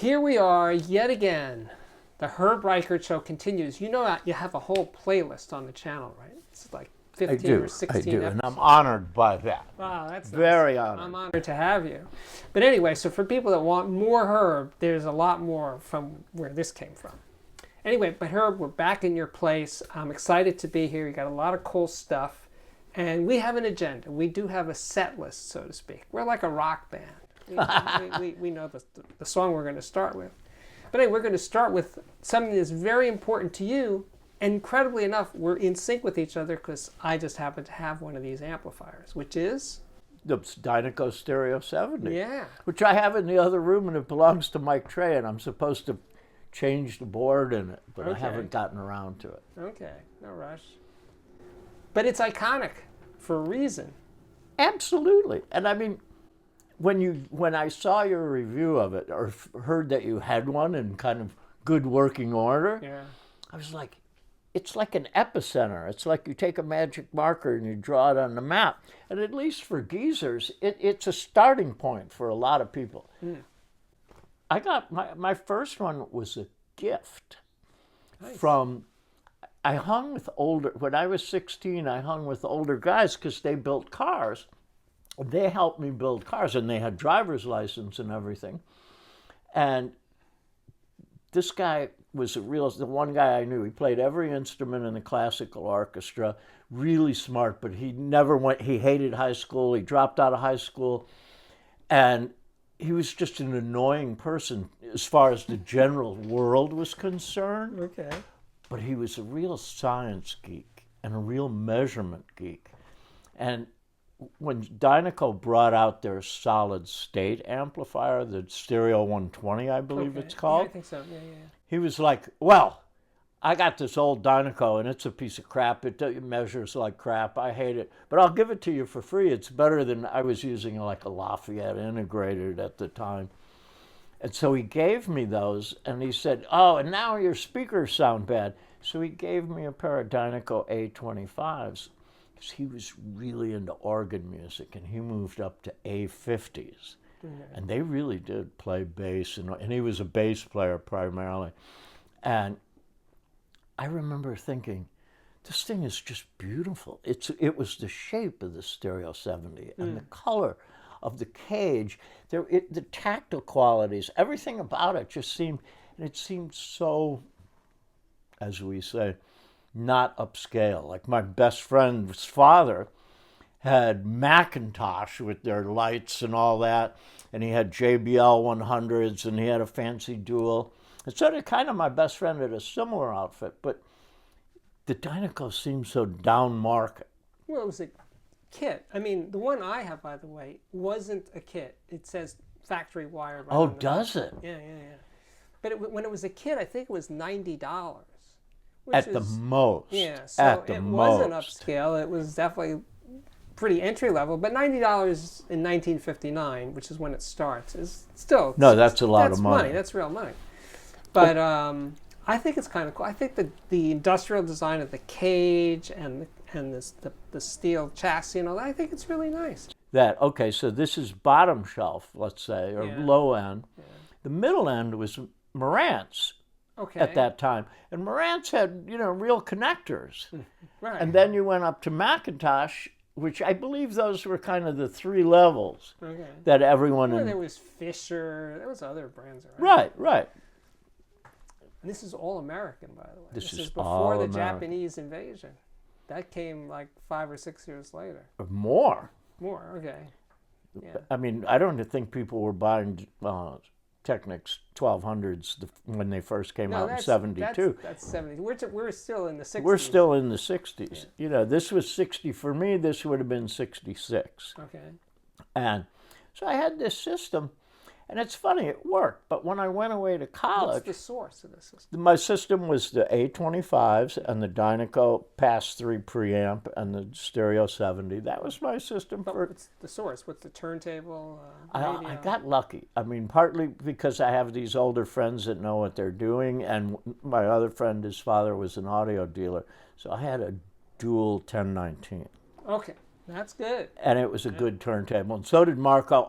Here we are yet again. The Herb Reichert Show continues. You know you have a whole playlist on the channel, right? It's like 15 or 16 episodes. And I'm honored by that. Wow, that's very nice. honored. I'm honored to have you. But anyway, so for people that want more Herb, there's a lot more from where this came from. Anyway, but Herb, we're back in your place. I'm excited to be here. You got a lot of cool stuff. And we have an agenda. We do have a set list, so to speak. We're like a rock band. We know the song we're going to start with. But anyway, we're going to start with something that's very important to you. And incredibly enough, we're in sync with each other because I just happen to have one of these amplifiers, which is? The Dynaco Stereo 70. Yeah. Which I have in the other room, and it belongs to Mike Trey, and I'm supposed to change the board in it, but I haven't gotten around to it. Okay, no rush. But it's iconic for a reason. Absolutely. And I mean, when I saw your review of it, or heard that you had one in kind of good working order, I was like, it's like an epicenter. It's like you take a magic marker and you draw it on the map. And at least for geezers, it's a starting point for a lot of people. I got my first one was a gift from, I hung with when I was 16, I hung with older guys because they built cars. They helped me build cars, and they had driver's license and everything. And this guy was the one guy I knew. He played every instrument in the classical orchestra, really smart, but he hated high school. He dropped out of high school, and he was just an annoying person as far as the general world was concerned. Okay. But he was a real science geek and a real measurement geek. And when Dynaco brought out their solid state amplifier, the Stereo 120, I believe it's called. Yeah, I think so. Yeah. He was like, well, I got this old Dynaco, and it's a piece of crap. It measures like crap. I hate it. But I'll give it to you for free. It's better than I was using like a Lafayette integrated at the time. And so he gave me those, and he said, oh, and now your speakers sound bad. So he gave me a pair of Dynaco A25s. Because he was really into organ music, and he moved up to A50s. And they really did play bass, and he was a bass player primarily. And I remember thinking, this thing is just beautiful. It was the shape of the Stereo 70 and the color of the cage, the tactile qualities, everything about it just seemed so, as we say, not upscale. Like my best friend's father had Macintosh with their lights and all that, and he had JBL 100s, and he had a fancy dual. And so did kind of my best friend had a similar outfit, but the Dynaco seemed so down market. Well, it was a kit. I mean, the one I have, by the way, wasn't a kit. It says factory wired. Oh, does it? Yeah. But when it was a kit, I think it was $90. At the most. Yeah, so it wasn't upscale. It was definitely pretty entry level, but $90 in 1959, which is when it starts, is still... No, that's a lot of money. That's real money. But I think it's kind of cool. I think the industrial design of the cage and the steel chassis and all that, I think it's really nice. Okay, so this is bottom shelf, let's say, or low end. Yeah. The middle end was Marantz. Okay. At that time. And Marantz had, real connectors. Right. And then you went up to Macintosh, which I believe those were kind of the three levels that everyone... Well, there was Fisher, there was other brands around. Right. And this is all American, by the way. This is before the American. Japanese invasion. That came like 5 or 6 years later. More, okay. Yeah. I mean, I don't think people were buying... Technics 1200s when they first came out in 72. That's 70. We're still in the 60s. We're still in the 60s. Yeah. This was 60 for me. This would have been 66. Okay. And so I had this system, and it's funny, it worked. But when I went away to college... What's the source of the system? My system was the A25s and the Dynaco Pass-3 preamp and the Stereo 70. That was my system. What's the source? What's the turntable? I got lucky. I mean, partly because I have these older friends that know what they're doing, and my other friend, his father was an audio dealer. So I had a dual 1019. Okay, that's good. And it was a good turntable. And so did Marco.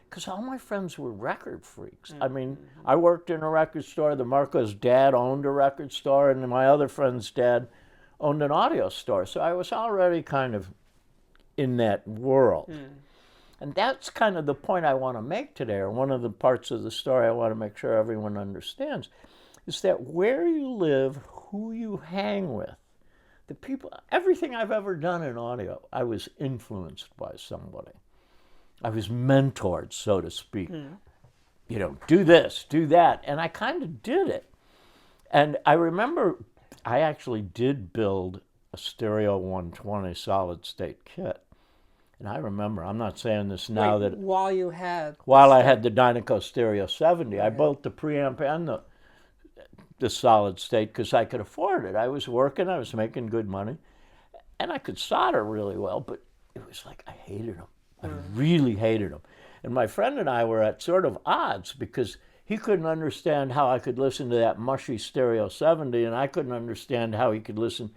because all my friends were record freaks. I mean, I worked in a record store. The Marco's dad owned a record store, and my other friend's dad owned an audio store. So I was already kind of in that world. And that's kind of the point I want to make today, or one of the parts of the story I want to make sure everyone understands, is that where you live, who you hang with, the people, everything I've ever done in audio, I was influenced by somebody. I was mentored, so to speak. You know, do this, do that. And I kind of did it. And I remember I actually did build a Stereo 120 solid state kit. And I remember, I'm not saying this now, Wait, that while I had the Dynaco Stereo 70, I built the preamp and the solid state because I could afford it. I was working, I was making good money, and I could solder really well, but it was like I hated them. I really hated them. And my friend and I were at sort of odds because he couldn't understand how I could listen to that mushy Stereo 70, and I couldn't understand how he could listen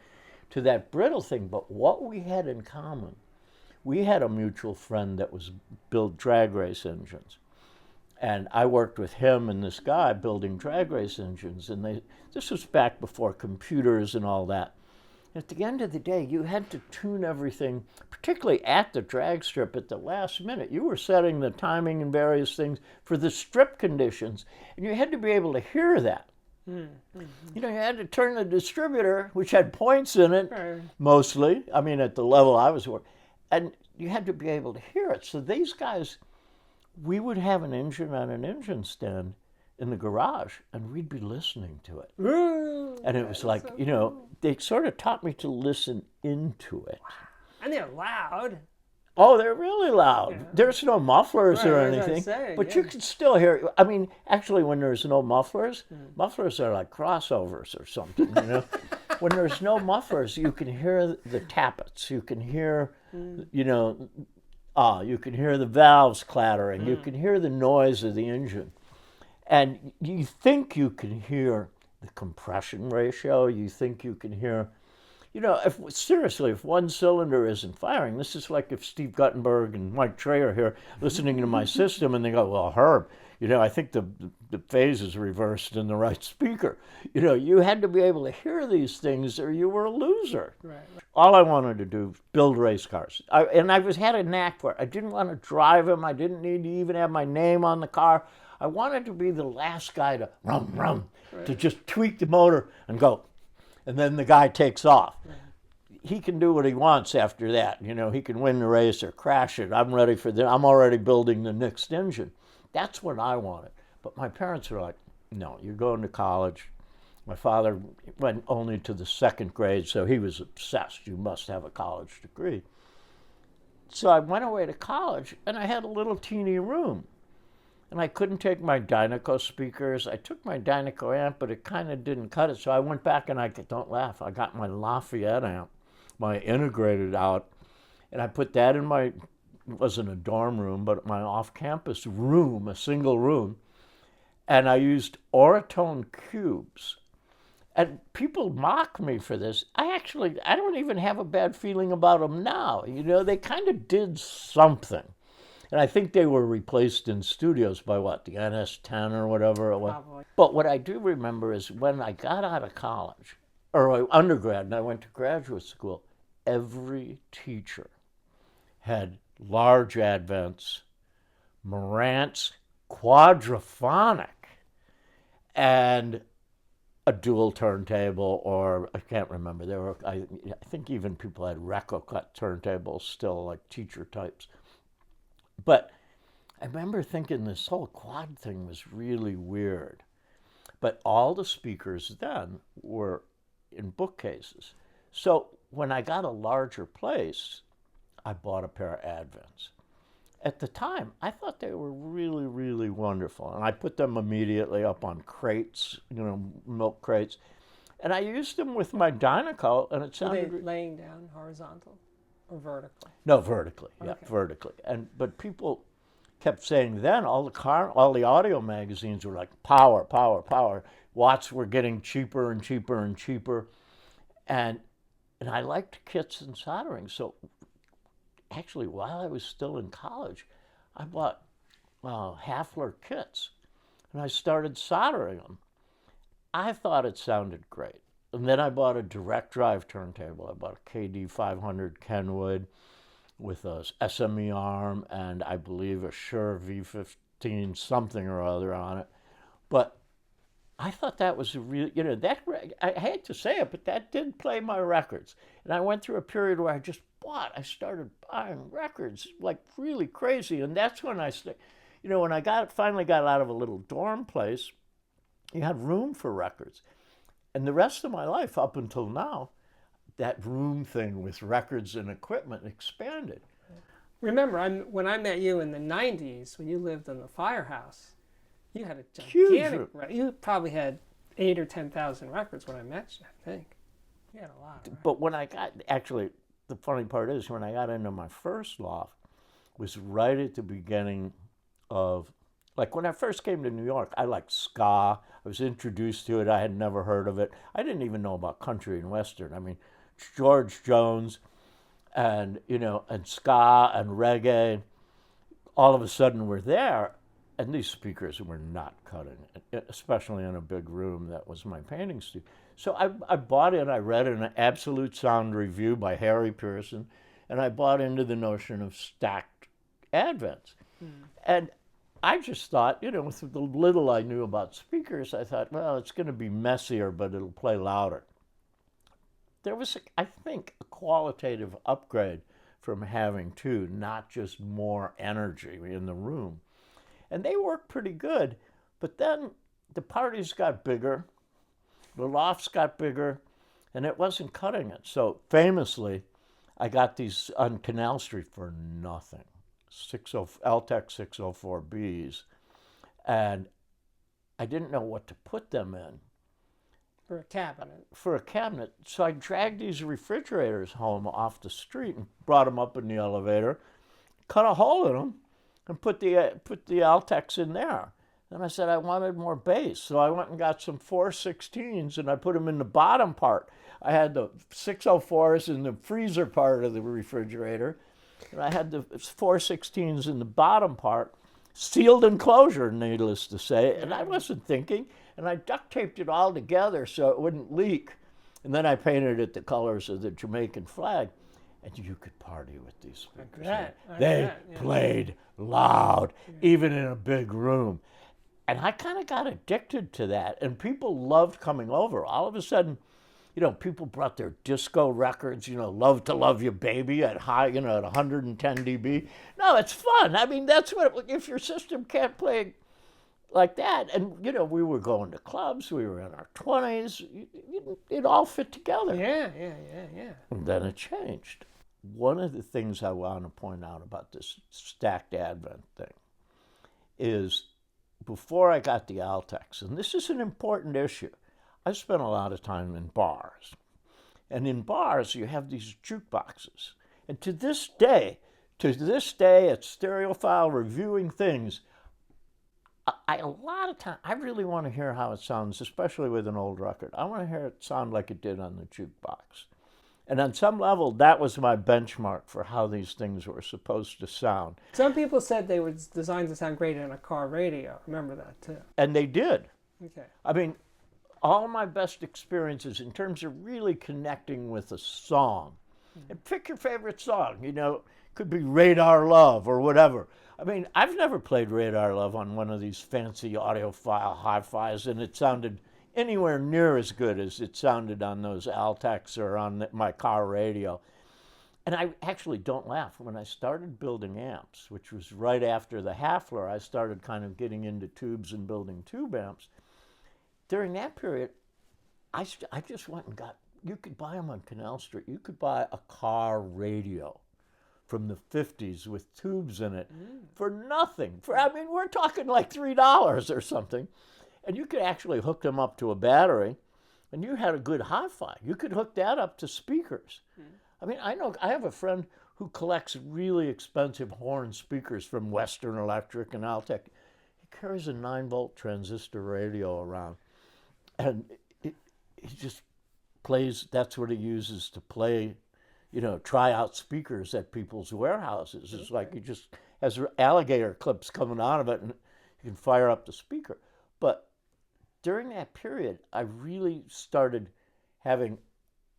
to that brittle thing. But what we had in common, we had a mutual friend that was built drag race engines. And I worked with him and this guy building drag race engines. And this was back before computers and all that. At the end of the day, you had to tune everything, particularly at the drag strip at the last minute. You were setting the timing and various things for the strip conditions, and you had to be able to hear that. You know, you had to turn the distributor, which had points in it, mostly, I mean, at the level I was working, and you had to be able to hear it. So these guys, we would have an engine on an engine stand in the garage, and we'd be listening to it. And it was like, you know, they sort of taught me to listen into it. And they're loud. Oh, they're really loud. Yeah. There's no mufflers or Right, as I anything, say, but yeah. you can still hear it. I mean, actually, when there's no mufflers, mufflers are like crossovers or something, you know? When there's no mufflers, you can hear the tappets. You can hear, you know, you can hear the valves clattering. You can hear the noise of the engine. And you think you can hear the compression ratio. You think you can hear, you know, seriously, if one cylinder isn't firing, this is like if Steve Guttenberg and Mike Trey are here listening to my system and they go, well, Herb, you know, I think the phase is reversed in the right speaker. You know, you had to be able to hear these things or you were a loser. Right. All I wanted to do was build race cars. And I had a knack for it. I didn't want to drive them. I didn't need to even have my name on the car. I wanted to be the last guy to to just tweak the motor and go. And then the guy takes off. He can do what he wants after that. You know, he can win the race or crash it. I'm ready for that. I'm already building the next engine. That's what I wanted. But my parents were like, no, you're going to college. My father went only to the second grade, so he was obsessed. You must have a college degree. So I went away to college, and I had a little teeny room. And I couldn't take my Dynaco speakers. I took my Dynaco amp, but it kind of didn't cut it. So I went back and don't laugh, I got my Lafayette amp, my integrated out, and I put that in my, it wasn't a dorm room, but my off-campus room, a single room. And I used Oratone cubes. And people mock me for this. I don't even have a bad feeling about them now. You know, they kind of did something. And I think they were replaced in studios by what, the NS-10 or whatever it was. Probably. But what I do remember is when I got out of college, or undergrad, and I went to graduate school, every teacher had large Advents, Marantz, quadraphonic, and a dual turntable, or I can't remember. I think even people had Reco-cut turntables still, like teacher types. But I remember thinking this whole quad thing was really weird. But all the speakers then were in bookcases. So when I got a larger place, I bought a pair of Advents. At the time, I thought they were really, really wonderful. And I put them immediately up on crates, you know, milk crates. And I used them with my Dynaco, and it sounded... Were they laying down horizontal or vertically? No, vertically. Yeah, Okay. vertically. But people kept saying then all the audio magazines were like power, power, power. Watts were getting cheaper and cheaper and cheaper, and I liked kits and soldering. So actually, while I was still in college, I bought Hafler kits, and I started soldering them. I thought it sounded great. And then I bought a direct drive turntable. I bought a KD 500 Kenwood with a SME arm and I believe a Shure V15 something or other on it. But I thought that was a real, I hate to say it, but that did play my records. And I went through a period where I started buying records like really crazy. And that's when when I finally got out of a little dorm place, you had room for records. And the rest of my life up until now, that room thing with records and equipment expanded. Remember, when I met you in the 90s, when you lived in the firehouse, you had a gigantic, you probably had 8 or 10,000 records when I met you, I think. You had a lot. Right? But when the funny part is when I got into my first loft was right at the beginning of, like when I first came to New York, I liked ska. I was introduced to it. I had never heard of it. I didn't even know about country and western. I mean, George Jones and ska and reggae all of a sudden were there, and these speakers were not cutting it, especially in a big room that was my painting studio. So I bought in, I read an Absolute Sound review by Harry Pearson, and I bought into the notion of stacked Advents. And I just thought, with the little I knew about speakers, I thought, well, it's going to be messier, but it'll play louder. There was, I think, a qualitative upgrade from having two, not just more energy in the room. And they worked pretty good, but then the parties got bigger, the lofts got bigger, and it wasn't cutting it. So famously, I got these on Canal Street for nothing. Altec 604Bs, and I didn't know what to put them in. For a cabinet. So I dragged these refrigerators home off the street and brought them up in the elevator, cut a hole in them, and put the Altecs in there. Then I said I wanted more bass, so I went and got some 416s and I put them in the bottom part. I had the 604s in the freezer part of the refrigerator, and I had the 416s in the bottom part, sealed enclosure, needless to say, and I wasn't thinking, and I duct taped it all together so it wouldn't leak, and then I painted it the colors of the Jamaican flag, and you could party with these speakers. They played loud, even in a big room, and I kind of got addicted to that, and people loved coming over. All of a sudden, people brought their disco records, Love to Love You Baby at high, at 110 dB. No, it's fun. I mean, that's if your system can't play like that, and, we were going to clubs, we were in our 20s, it all fit together. Yeah. And then it changed. One of the things I want to point out about this stacked Advent thing is before I got the Altecs, and this is an important issue, I spent a lot of time in bars. And in bars, you have these jukeboxes. And to this day, at Stereophile reviewing things, a lot of time, I really want to hear how it sounds, especially with an old record. I want to hear it sound like it did on the jukebox. And on some level, that was my benchmark for how these things were supposed to sound. Some people said they were designed to sound great in a car radio. Remember that, too. And they did. Okay. I mean, all my best experiences in terms of really connecting with a song. And pick your favorite song, could be Radar Love or whatever. I mean, I've never played Radar Love on one of these fancy audiophile hi-fis, and it sounded anywhere near as good as it sounded on those Altecs or on my car radio. And I actually don't laugh. When I started building amps, which was right after the Hafler, I started kind of getting into tubes and building tube amps. During that period, I just went and you could buy them on Canal Street. You could buy a car radio from the 50s with tubes in it for nothing. We're talking like $3 or something. And you could actually hook them up to a battery, and you had a good hi-fi. You could hook that up to speakers. I have a friend who collects really expensive horn speakers from Western Electric and Altec. He carries a 9-volt transistor radio around. And he just plays, that's what he uses to play, try out speakers at people's warehouses. It's like he just has alligator clips coming out of it, and you can fire up the speaker. But during that period, I really started having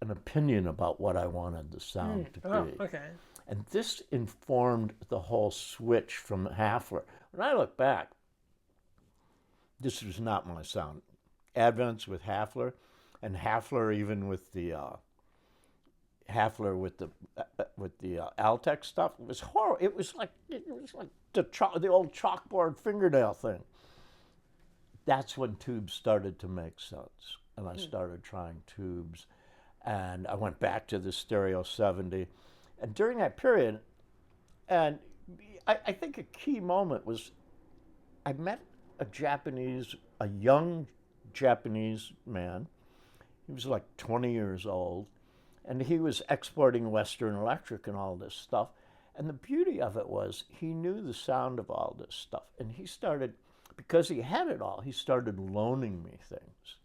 an opinion about what I wanted the sound to be. Okay. And this informed the whole switch from Hafler. When I look back, this was not my sound. Advents with Hafler, and Hafler even with the Altec stuff, it was horrible. It was like the old chalkboard fingernail thing. That's when tubes started to make sense, and I started trying tubes, and I went back to the Stereo 70, and during that period, and I think a key moment was I met a young Japanese man. He was like 20 years old, and he was exporting Western Electric and all this stuff. And the beauty of it was he knew the sound of all this stuff, and he started, because he had it all, he started loaning me things.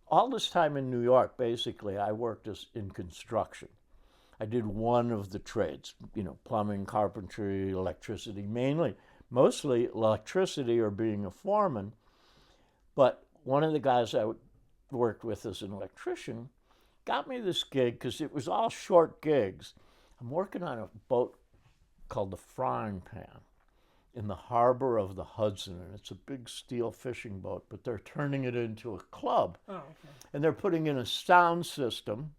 All this time in New York, basically, I worked in construction. I did one of the trades, plumbing, carpentry, electricity, mostly electricity or being a foreman. But one of the guys I worked with as an electrician got me this gig because it was all short gigs. I'm working on a boat called the Frying Pan in the harbor of the Hudson, and it's a big steel fishing boat, but they're turning it into a club. Oh, okay. And they're putting in a sound system.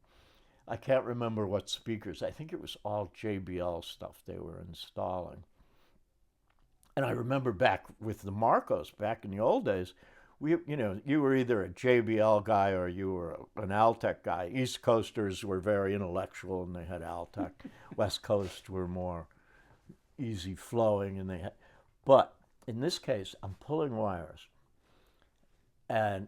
I can't remember what speakers. I think it was all JBL stuff they were installing. And I remember back with the Marcos, back in the old days, you were either a JBL guy or you were an Altec guy. East Coasters were very intellectual and they had Altec. West Coast were more easy flowing and they had. But in this case, I'm pulling wires. And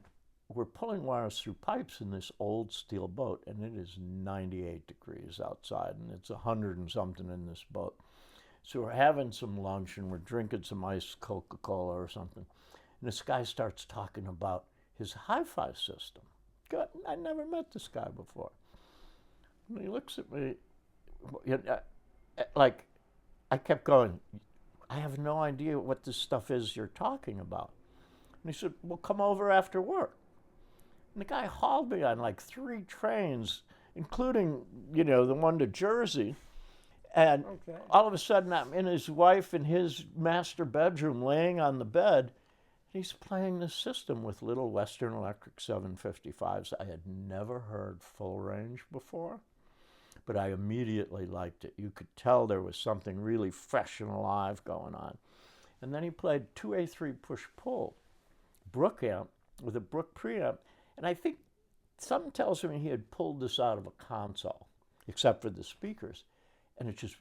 we're pulling wires through pipes in this old steel boat, and it is 98 degrees outside, and it's 100 and something in this boat. So we're having some lunch and we're drinking some iced Coca-Cola or something. And this guy starts talking about his hi-fi system. God, I never met this guy before. And he looks at me, like, I kept going, I have no idea what this stuff is you're talking about. And he said, well, come over after work. And the guy hauled me on like 3 trains, including, the one to Jersey. And all of a sudden, I'm in his wife in his master bedroom, laying on the bed. He's playing this system with little Western Electric 755s. I had never heard full range before, but I immediately liked it. You could tell there was something really fresh and alive going on. And then he played 2A3 push-pull Brook amp with a Brook preamp. And I think something tells me he had pulled this out of a console, except for the speakers. And it just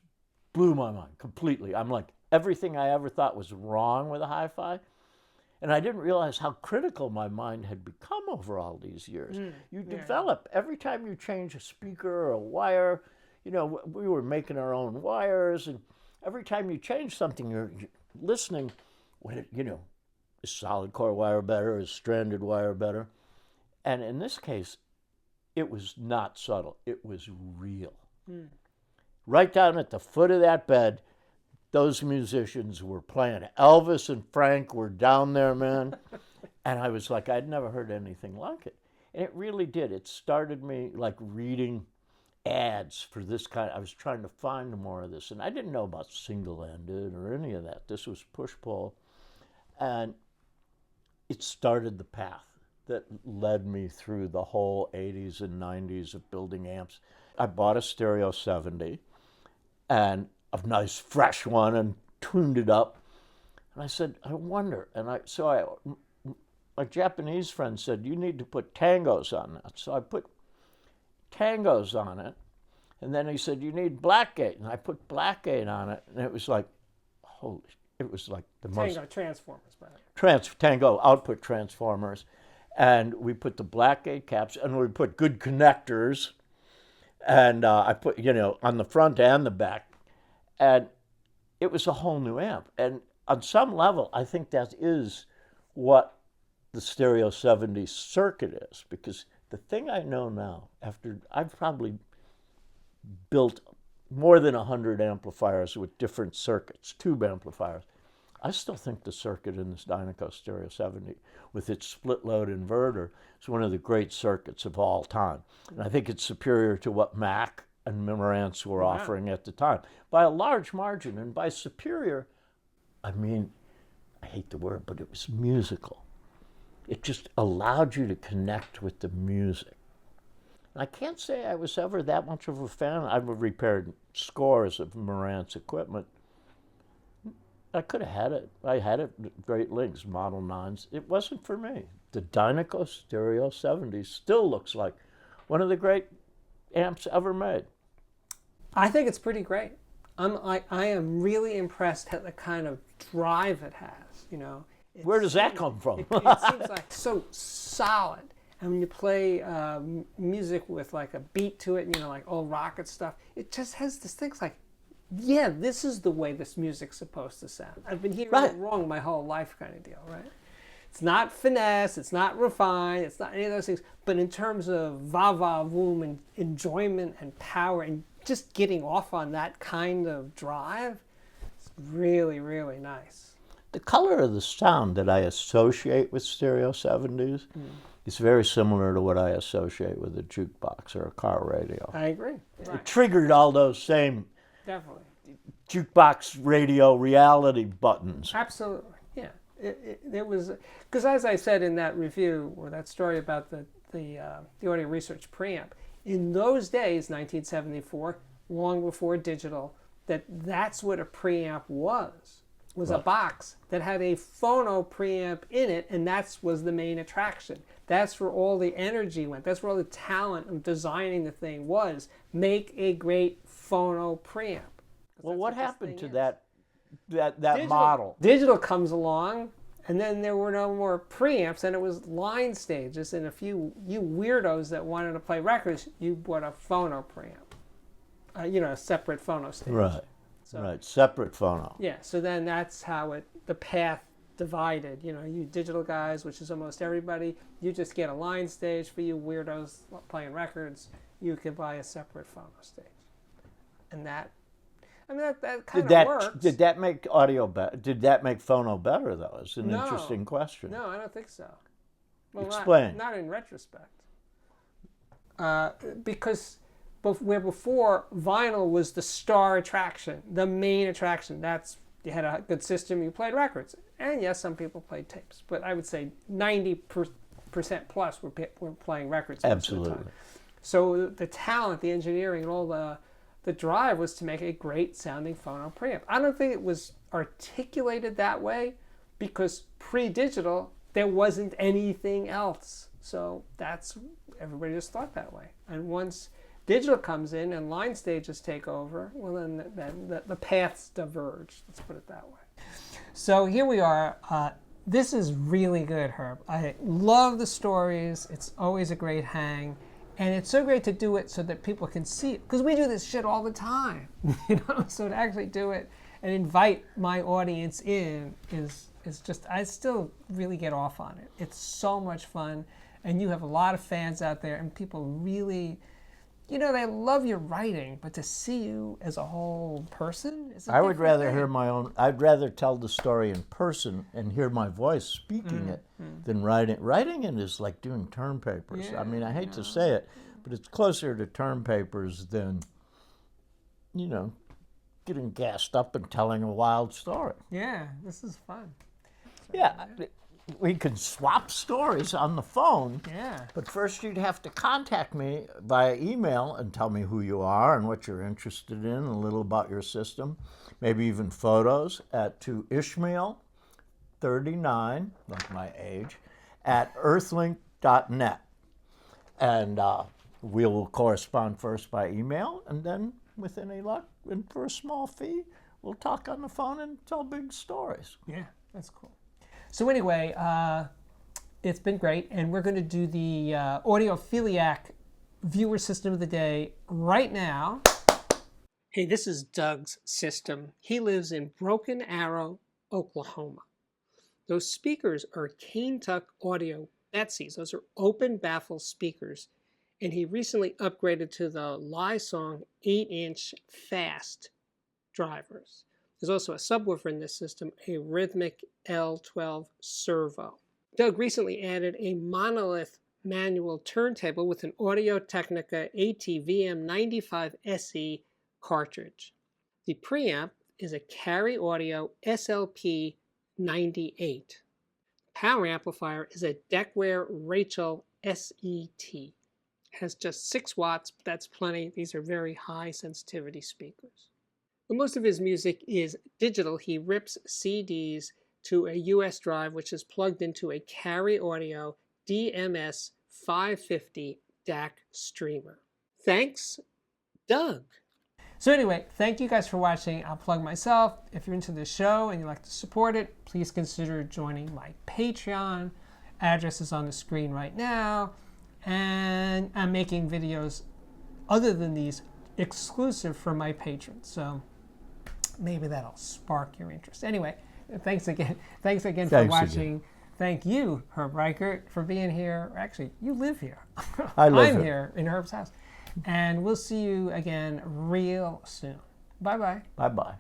blew my mind completely. I'm like, everything I ever thought was wrong with a hi-fi. And I didn't realize how critical my mind had become over all these years. You develop, every time you change a speaker or a wire, we were making our own wires, and every time you change something, you're listening, is solid core wire better, is stranded wire better? And in this case, it was not subtle, it was real. Right down at the foot of that bed, those musicians were playing. Elvis and Frank were down there, man. And I was like, I'd never heard anything like it. And it really did. It started me like reading ads for this kind. I was trying to find more of this. And I didn't know about single-ended or any of that. This was push-pull. And it started the path that led me through the whole 80s and 90s of building amps. I bought a Stereo 70 and a nice fresh one and tuned it up. And I said, I wonder. And my Japanese friend said, you need to put tangos on that. So I put tangos on it. And then he said, you need Blackgate. And I put Blackgate on it. And it was like, it was like the most. Tango transformers, right? Tango output transformers. And we put the Blackgate caps and we put good connectors. And I put, on the front and the back. And it was a whole new amp. And on some level, I think that is what the Stereo 70 circuit is. Because the thing I know now, after I've probably built more than 100 amplifiers with different circuits, tube amplifiers. I still think the circuit in this Dynaco Stereo 70 with its split load inverter is one of the great circuits of all time. And I think it's superior to what Mac and Marantz were offering at the time by a large margin. And by superior, I mean, I hate the word, but it was musical. It just allowed you to connect with the music. And I can't say I was ever that much of a fan. I've repaired scores of Marantz equipment. I could have had it. I had it at Great Links, Model 9s. It wasn't for me. The Dynaco Stereo 70 still looks like one of the great amps ever made. I think it's pretty great. I am really impressed at the kind of drive it has, you know. Where does that come from? It seems like so solid. And when you play music with like a beat to it, you know, like old rocket stuff, it just has this thing like, yeah, this is the way this music's supposed to sound. I've been hearing it wrong my whole life kind of deal, right? It's not finesse, it's not refined, it's not any of those things. But in terms of va-va-voom and enjoyment and power and just getting off on that kind of drive, it's really, really nice. The color of the sound that I associate with Stereo 70s is very similar to what I associate with a jukebox or a car radio. I agree. It triggered all those same Definitely. jukebox radio reality buttons. Absolutely, yeah. It was, because as I said in that review, or that story about the audio research preamp, in those days, 1974, long before digital, that's what a preamp was a box that had a phono preamp in it, and that was the main attraction. That's where all the energy went. That's where all the talent of designing the thing was. Make a great phono preamp. Well, what happened to that model? Digital comes along, and then there were no more preamps, and it was line stages. And if you weirdos that wanted to play records, you bought a phono preamp, you know, a separate phono stage. Right. So, right, separate phono. Yeah, so then that's how the path divided. You know, you digital guys, which is almost everybody, you just get a line stage. For you weirdos playing records, you can buy a separate phono stage. And that kind of works. Did that make audio better? Did that make phono better, though? It's an interesting question. No, I don't think so. Well, explain. Not in retrospect. Because where before vinyl was the star attraction, the main attraction. That's, you had a good system, you played records, and yes, some people played tapes, but I would say 90% plus were playing records. Absolutely. Most of the time. So the talent, the engineering, and all the drive was to make a great sounding phono preamp. I don't think it was articulated that way because pre-digital there wasn't anything else. So everybody just thought that way. And once digital comes in and line stages take over, well, then the paths diverge. Let's put it that way. So here we are. This is really good, Herb. I love the stories. It's always a great hang. And it's so great to do it so that people can see it. Because we do this shit all the time. You know? So to actually do it and invite my audience in is just, I still really get off on it. It's so much fun. And you have a lot of fans out there, and people really, you know, they love your writing, but to see you as a whole person is I would rather hear my own, I'd rather tell the story in person and hear my voice speaking it than writing. Writing it is like doing term papers. Yeah, I mean, I hate to say it, but it's closer to term papers than, you know, getting gassed up and telling a wild story. Yeah, this is fun. So, yeah. We can swap stories on the phone, but first you'd have to contact me via email and tell me who you are and what you're interested in, a little about your system, maybe even photos to Ishmael, 39, like my age, at earthlink.net. And we'll correspond first by email, and then with any luck, and for a small fee, we'll talk on the phone and tell big stories. Yeah, that's cool. So anyway, it's been great, and we're going to do the Audiophiliac viewer system of the day right now. Hey, this is Doug's system. He lives in Broken Arrow, Oklahoma. Those speakers are Cane Tuck Audio Betsies. Those are open baffle speakers, And he recently upgraded to the Li-Song 8-inch fast drivers. There's also a subwoofer in this system, a Rhythmic L12 servo. Doug recently added a monolith manual turntable with an Audio-Technica AT-VM95 SE cartridge. The preamp is a Carry Audio SLP 98. Power amplifier is a Deckware Rachel SET. Has just 6 watts, but that's plenty. These are very high sensitivity speakers. But most of his music is digital. He rips CDs to a US drive, which is plugged into a Carry Audio DMS 550 DAC streamer. Thanks, Doug. So anyway, thank you guys for watching. I'll plug myself. If you're into this show and you'd like to support it, please consider joining my Patreon. Address is on the screen right now. And I'm making videos other than these exclusive for my patrons. So maybe that'll spark your interest. Anyway, thanks again for watching. Thank you, Herb Reichert, for being here. Actually, you live here. I live I'm here in Herb's house. And we'll see you again real soon. Bye-bye. Bye-bye.